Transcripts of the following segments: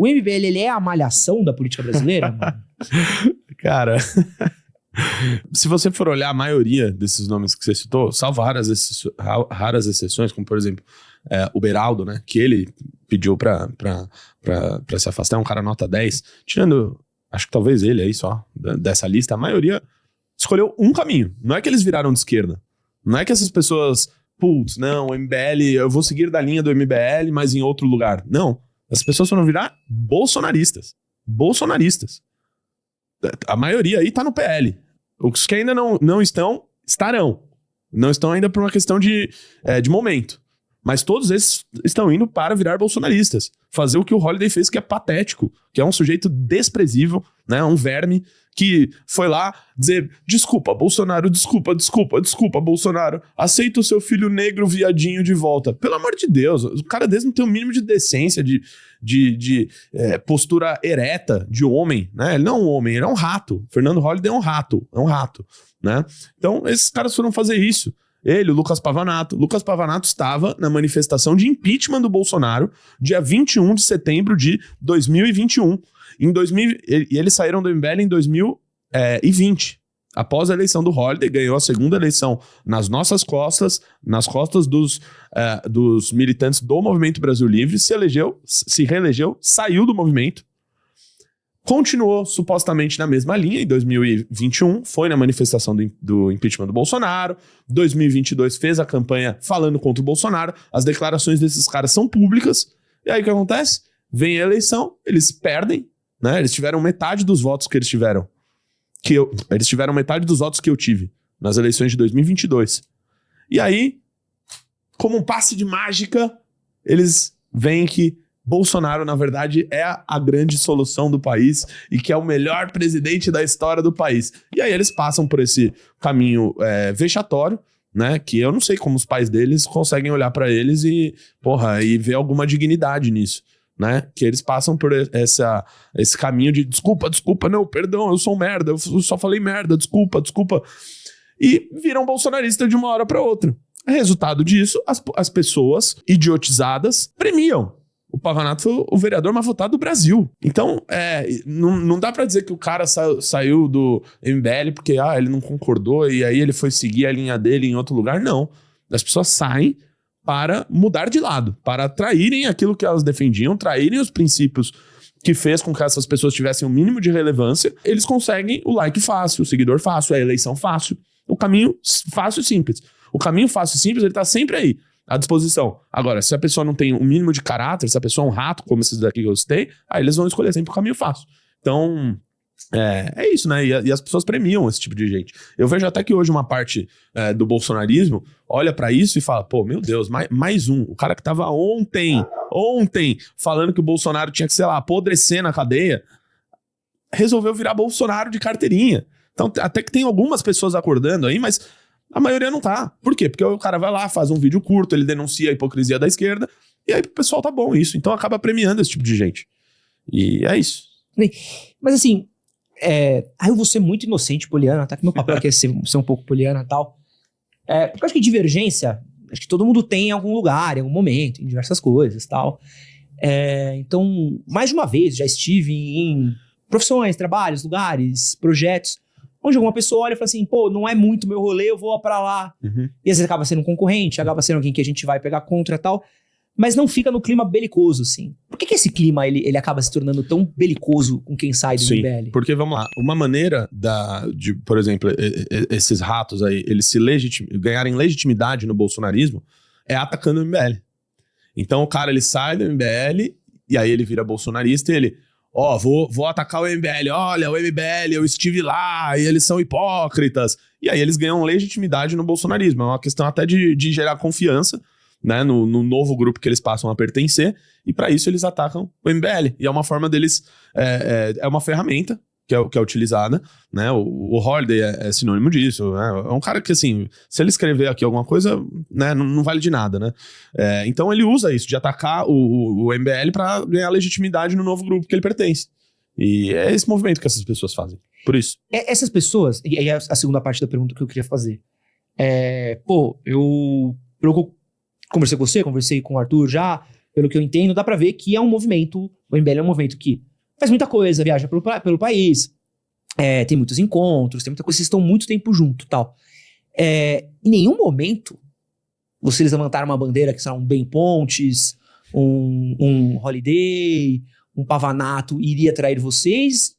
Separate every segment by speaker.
Speaker 1: O MBL, ele é a malhação da política brasileira, mano?
Speaker 2: Cara, se você for olhar a maioria desses nomes que você citou, salvo raras exceções, como por exemplo, o Beraldo, né? Que ele pediu pra se afastar, é um cara nota 10. Tirando, acho que talvez ele aí só, dessa lista, a maioria escolheu um caminho. Não é que eles viraram de esquerda. Não é que essas pessoas, putz, não, o MBL, eu vou seguir da linha do MBL, mas em outro lugar. Não. As pessoas foram virar bolsonaristas. Bolsonaristas. A maioria aí tá no PL. Os que ainda não estão, estarão. Não estão ainda por uma questão de momento. Mas todos esses estão indo para virar bolsonaristas. Fazer o que o Holliday fez, que é patético. Que é um sujeito desprezível, né? Um verme que foi lá dizer: desculpa, Bolsonaro, desculpa, Bolsonaro. Aceita o seu filho negro viadinho de volta. Pelo amor de Deus, o cara desse não tem o mínimo de decência, de postura ereta de homem, né? Ele não é um homem, ele é um rato. Fernando Holliday é um rato, né? Então, esses caras foram fazer isso. Ele, o Lucas Pavanato. Lucas Pavanato estava na manifestação de impeachment do Bolsonaro, dia 21 de setembro de 2021. E eles saíram do MBL em 2020. Após a eleição do Holliday, ganhou a segunda eleição nas nossas costas, nas costas dos militantes do Movimento Brasil Livre, se reelegeu, saiu do movimento, continuou supostamente na mesma linha em 2021, foi na manifestação do impeachment do Bolsonaro, 2022 fez a campanha falando contra o Bolsonaro, as declarações desses caras são públicas, e aí o que acontece? Vem a eleição, eles perdem, né? Eles tiveram metade dos votos que eles tiveram. Eles tiveram metade dos votos que eu tive nas eleições de 2022. E aí, como um passe de mágica, eles veem que Bolsonaro, na verdade, é a grande solução do país e que é o melhor presidente da história do país. E aí eles passam por esse caminho vexatório, né? Que eu não sei como os pais deles conseguem olhar pra eles e ver alguma dignidade nisso. Né? Que eles passam por esse caminho de desculpa, não, perdão, eu sou um merda, eu só falei merda, desculpa. E viram bolsonaristas de uma hora pra outra. Resultado disso, as pessoas idiotizadas premiam. O Pavanato foi o vereador mais votado do Brasil. Então, não dá pra dizer que o cara saiu do MBL porque ele não concordou e aí ele foi seguir a linha dele em outro lugar. Não. As pessoas saem para mudar de lado, para traírem aquilo que elas defendiam, traírem os princípios que fez com que essas pessoas tivessem o mínimo de relevância. Eles conseguem o like fácil, o seguidor fácil, a eleição fácil. O caminho fácil e simples. O caminho fácil e simples, ele tá sempre aí, à disposição. Agora, se a pessoa não tem o mínimo de caráter, se a pessoa é um rato, como esses daqui que eu citei, aí eles vão escolher sempre o caminho fácil. Então, é isso, né? E as pessoas premiam esse tipo de gente. Eu vejo até que hoje uma parte do bolsonarismo olha pra isso e fala, pô, meu Deus, mais um. O cara que tava ontem falando que o Bolsonaro tinha que, sei lá, apodrecer na cadeia, resolveu virar Bolsonaro de carteirinha. Então, até que tem algumas pessoas acordando aí, mas a maioria não tá. Por quê? Porque o cara vai lá, faz um vídeo curto, ele denuncia a hipocrisia da esquerda, e aí pro pessoal tá bom isso. Então acaba premiando esse tipo de gente. E é isso.
Speaker 1: Mas assim, eu vou ser muito inocente, poliana, tá? Que meu papel aqui é ser um pouco poliana e tal. Porque eu acho que divergência, acho que todo mundo tem em algum lugar, em algum momento, em diversas coisas e tal. Então, mais de uma vez, já estive em profissões, trabalhos, lugares, projetos, onde alguma pessoa olha e fala assim, pô, não é muito meu rolê, eu vou pra lá.
Speaker 2: Uhum.
Speaker 1: E às vezes acaba sendo um concorrente, acaba sendo alguém que a gente vai pegar contra e tal, mas não fica no clima belicoso, assim. Por que esse clima, ele acaba se tornando tão belicoso com quem sai do MBL?
Speaker 2: Porque, vamos lá, uma maneira de, por exemplo, esses ratos aí, eles ganharem legitimidade no bolsonarismo é atacando o MBL. Então o cara, ele sai do MBL e aí ele vira bolsonarista e ele... vou atacar o MBL, olha, o MBL, eu estive lá, e eles são hipócritas. E aí eles ganham legitimidade no bolsonarismo. É uma questão até de gerar confiança, né, no novo grupo que eles passam a pertencer, e para isso eles atacam o MBL. E é uma forma deles... É uma ferramenta que é utilizada, né? O Holliday é sinônimo disso, né? É um cara que, assim, se ele escrever aqui alguma coisa, né, não vale de nada, né? Então ele usa isso, de atacar o MBL para ganhar legitimidade no novo grupo que ele pertence. E é esse movimento que essas pessoas fazem. Por isso.
Speaker 1: Essas pessoas, e aí a segunda parte da pergunta que eu queria fazer. Eu conversei com você, conversei com o Arthur já, pelo que eu entendo, dá pra ver que é um movimento, o MBL é um movimento que faz muita coisa, viaja pelo país, tem muitos encontros, tem muita coisa, vocês estão muito tempo junto e tal. Em nenhum momento vocês levantaram uma bandeira que são um Ben Pontes, um Holiday, um Pavanato iria trair vocês?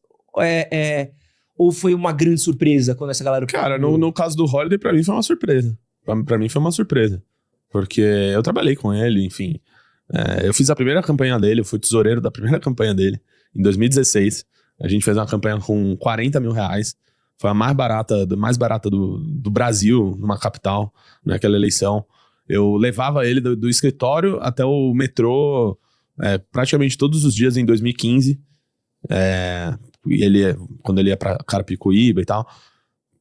Speaker 1: Ou foi uma grande surpresa quando essa galera...
Speaker 2: Cara, no caso do Holiday, pra mim foi uma surpresa. Pra mim foi uma surpresa. Porque eu trabalhei com ele, enfim. Eu fiz a primeira campanha dele, eu fui tesoureiro da primeira campanha dele, em 2016. A gente fez uma campanha com 40 mil reais. Foi a mais barata do Brasil, numa capital, naquela eleição. Eu levava ele do escritório até o metrô praticamente todos os dias em 2015. Quando ele ia pra Carapicuíba e tal.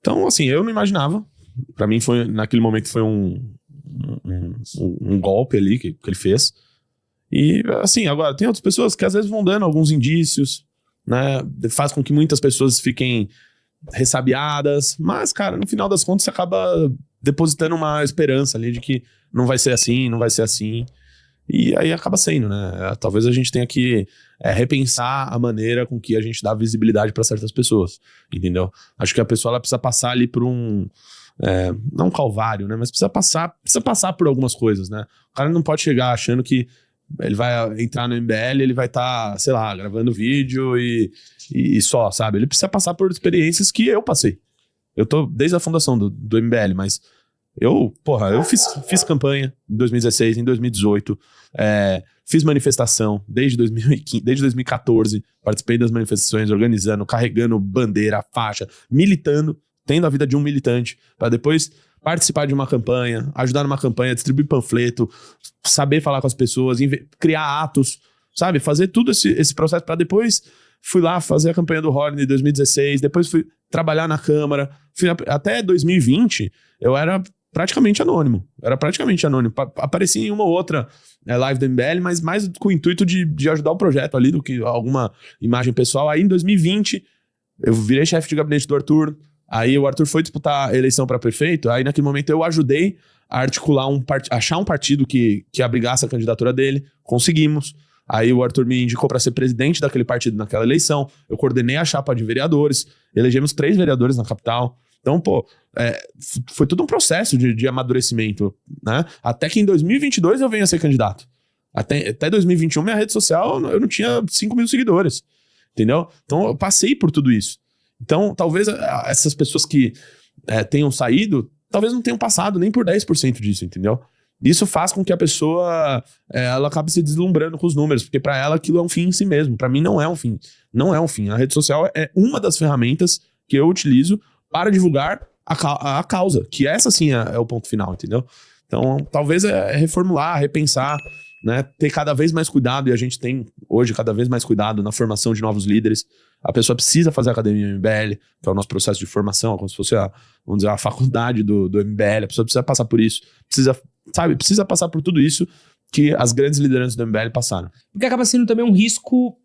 Speaker 2: Então, assim, eu não imaginava. Pra mim, naquele momento, foi um golpe ali que ele fez. E, assim, agora, tem outras pessoas que às vezes vão dando alguns indícios, né? Faz com que muitas pessoas fiquem ressabiadas. Mas, cara, no final das contas, você acaba depositando uma esperança ali de que não vai ser assim, não vai ser assim. E aí acaba sendo, né? Talvez a gente tenha que repensar a maneira com que a gente dá visibilidade para certas pessoas, entendeu? Acho que a pessoa ela precisa passar ali por não um calvário, né? Mas precisa passar por algumas coisas, né? O cara não pode chegar achando que ele vai entrar no MBL, ele vai estar, sei lá, gravando vídeo e só, sabe? Ele precisa passar por experiências que eu passei. Eu tô desde a fundação do MBL, mas eu fiz campanha em 2016, em 2018, fiz manifestação desde 2015, desde 2014, participei das manifestações, organizando, carregando bandeira, faixa, militando, tendo a vida de um militante, para depois participar de uma campanha, ajudar numa campanha, distribuir panfleto, saber falar com as pessoas, criar atos, sabe? Fazer tudo esse processo para depois... Fui lá fazer a campanha do Holiday em 2016, depois fui trabalhar na Câmara. Até 2020, eu era praticamente anônimo. Aparecia em uma ou outra live do MBL, mas mais com o intuito de ajudar o projeto ali do que alguma imagem pessoal. Aí em 2020, eu virei chefe de gabinete do Arthur. Aí o Arthur foi disputar a eleição para prefeito. Aí naquele momento eu ajudei a articular achar um partido que abrigasse a candidatura dele. Conseguimos. Aí o Arthur me indicou para ser presidente daquele partido naquela eleição. Eu coordenei a chapa de vereadores. Elegemos 3 vereadores na capital. Então, foi todo um processo de amadurecimento, né? Até que em 2022 eu venho a ser candidato. Até 2021, minha rede social, eu não tinha 5 mil seguidores. Entendeu? Então, eu passei por tudo isso. Então, talvez essas pessoas que tenham saído, talvez não tenham passado nem por 10% disso, entendeu? Isso faz com que a pessoa ela acabe se deslumbrando com os números, porque para ela aquilo é um fim em si mesmo. Para mim não é um fim. Não é um fim. A rede social é uma das ferramentas que eu utilizo para divulgar a causa, que essa sim é o ponto final, entendeu? Então, talvez reformular, repensar, né? Ter cada vez mais cuidado, e a gente tem hoje cada vez mais cuidado na formação de novos líderes. A pessoa precisa fazer a Academia MBL, que é o nosso processo de formação, como se fosse a faculdade do MBL. A pessoa precisa passar por isso, precisa passar por tudo isso que as grandes lideranças do MBL passaram.
Speaker 1: Porque acaba sendo também um risco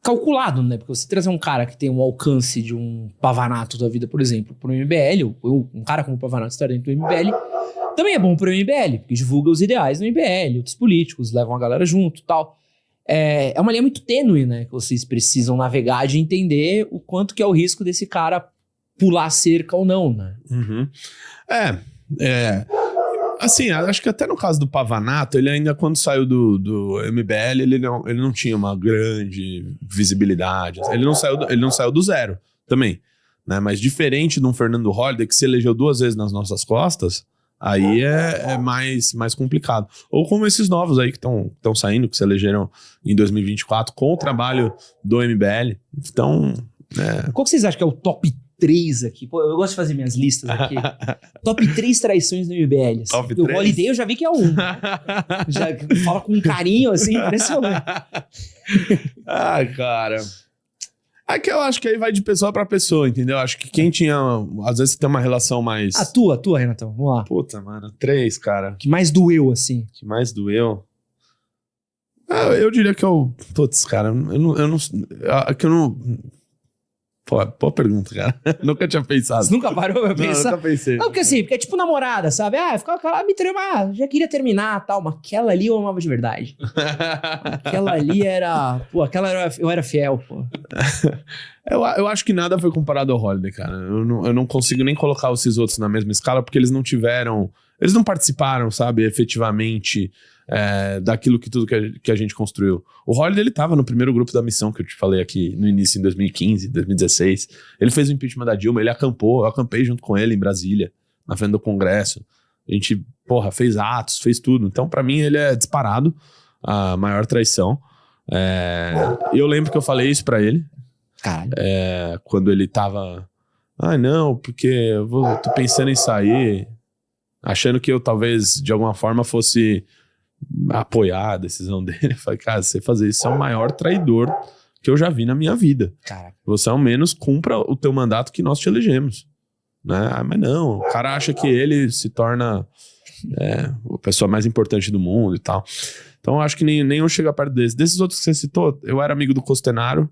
Speaker 1: calculado, né? Porque você trazer um cara que tem um alcance de um Pavanato da vida, por exemplo, pro MBL, ou um cara como o Pavanato estar dentro do MBL, também é bom pro MBL, porque divulga os ideais do MBL, outros políticos, levam a galera junto e tal. É uma linha muito tênue, né? Que vocês precisam navegar de entender o quanto que é o risco desse cara pular a cerca ou não, né?
Speaker 2: Uhum. Assim, acho que até no caso do Pavanato, ele ainda quando saiu do MBL, ele não tinha uma grande visibilidade. Ele não saiu do zero também, né? Mas diferente de um Fernando Holliday, que se elegeu 2 vezes nas nossas costas, aí é mais complicado. Ou como esses novos aí que estão saindo, que se elegeram em 2024 com o trabalho do MBL. Então...
Speaker 1: Qual que vocês acham que é o top 3 aqui? Pô, eu gosto de fazer minhas listas aqui. Top 3 traições do MBL. Assim.
Speaker 2: Top 3?
Speaker 1: O Holiday eu já vi que é um. Já fala com carinho, assim, impressionante.
Speaker 2: Cara... É que eu acho que aí vai de pessoa pra pessoa, entendeu? Acho que quem tinha... Às vezes tem uma relação mais...
Speaker 1: A tua, Renatão. Vamos lá.
Speaker 2: Puta, mano. 3, cara.
Speaker 1: Que mais doeu, assim?
Speaker 2: Que mais doeu? Eu diria que eu... Putz, cara, eu não... Pô, boa pergunta, cara. Nunca tinha pensado.
Speaker 1: Você nunca parou pra pensar?
Speaker 2: Nunca pensei.
Speaker 1: Não, porque assim, porque é tipo namorada, sabe? Ficava aquela, já queria terminar e tal, mas aquela ali eu amava de verdade. Aquela ali era... Pô, eu era fiel, pô.
Speaker 2: Eu acho que nada foi comparado ao Holiday, cara. Eu não consigo nem colocar esses outros na mesma escala, porque eles não tiveram... Eles não participaram, sabe, efetivamente... daquilo tudo que a gente construiu. O Holiday, ele tava no primeiro grupo da missão que eu te falei aqui no início, em 2015, 2016. Ele fez o impeachment da Dilma, ele acampou, eu acampei junto com ele em Brasília, na frente do Congresso. A gente, fez atos, fez tudo. Então, pra mim, ele é disparado a maior traição. E eu lembro que eu falei isso pra ele.
Speaker 1: Caralho.
Speaker 2: Quando ele tava... não, porque tô pensando em sair, achando que eu talvez, de alguma forma, fosse... apoiar a decisão dele. Eu falei, cara, você fazer isso é o maior traidor que eu já vi na minha vida.
Speaker 1: Caraca.
Speaker 2: Você ao menos cumpra o teu mandato que nós te elegemos, né? Mas não, o cara acha que ele se torna a pessoa mais importante do mundo e tal. Então eu acho que nem eu chego perto desse. Desses outros que você citou, eu era amigo do Costenaro,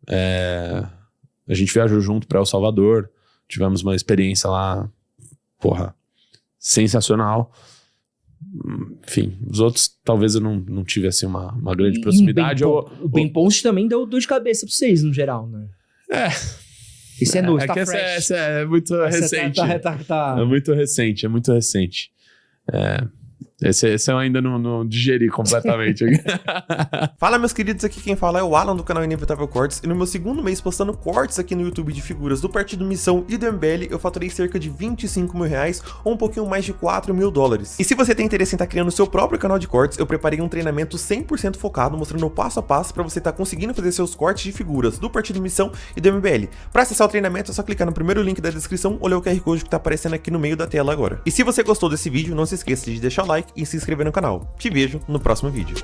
Speaker 2: a gente viajou junto para El Salvador, tivemos uma experiência lá, sensacional. Enfim, os outros talvez eu não tive assim uma grande proximidade.
Speaker 1: O Ben Ponte também deu dor de cabeça pra vocês, no geral, né? Esse é novo, tá fresh.
Speaker 2: Esse é muito recente. É muito recente. Esse eu ainda não digeri completamente.
Speaker 3: Fala, meus queridos, aqui quem fala é o Alan do canal Inevitável Cortes, e no meu segundo mês postando cortes aqui no YouTube de figuras do Partido Missão e do MBL, eu faturei cerca de 25 mil reais, ou um pouquinho mais de 4 mil dólares. E se você tem interesse em estar criando o seu próprio canal de cortes, eu preparei um treinamento 100% focado, mostrando o passo a passo para você estar conseguindo fazer seus cortes de figuras do Partido Missão e do MBL. Para acessar o treinamento é só clicar no primeiro link da descrição ou ler o QR Code que tá aparecendo aqui no meio da tela agora. E se você gostou desse vídeo, não se esqueça de deixar o like e se inscrever no canal. Te vejo no próximo vídeo.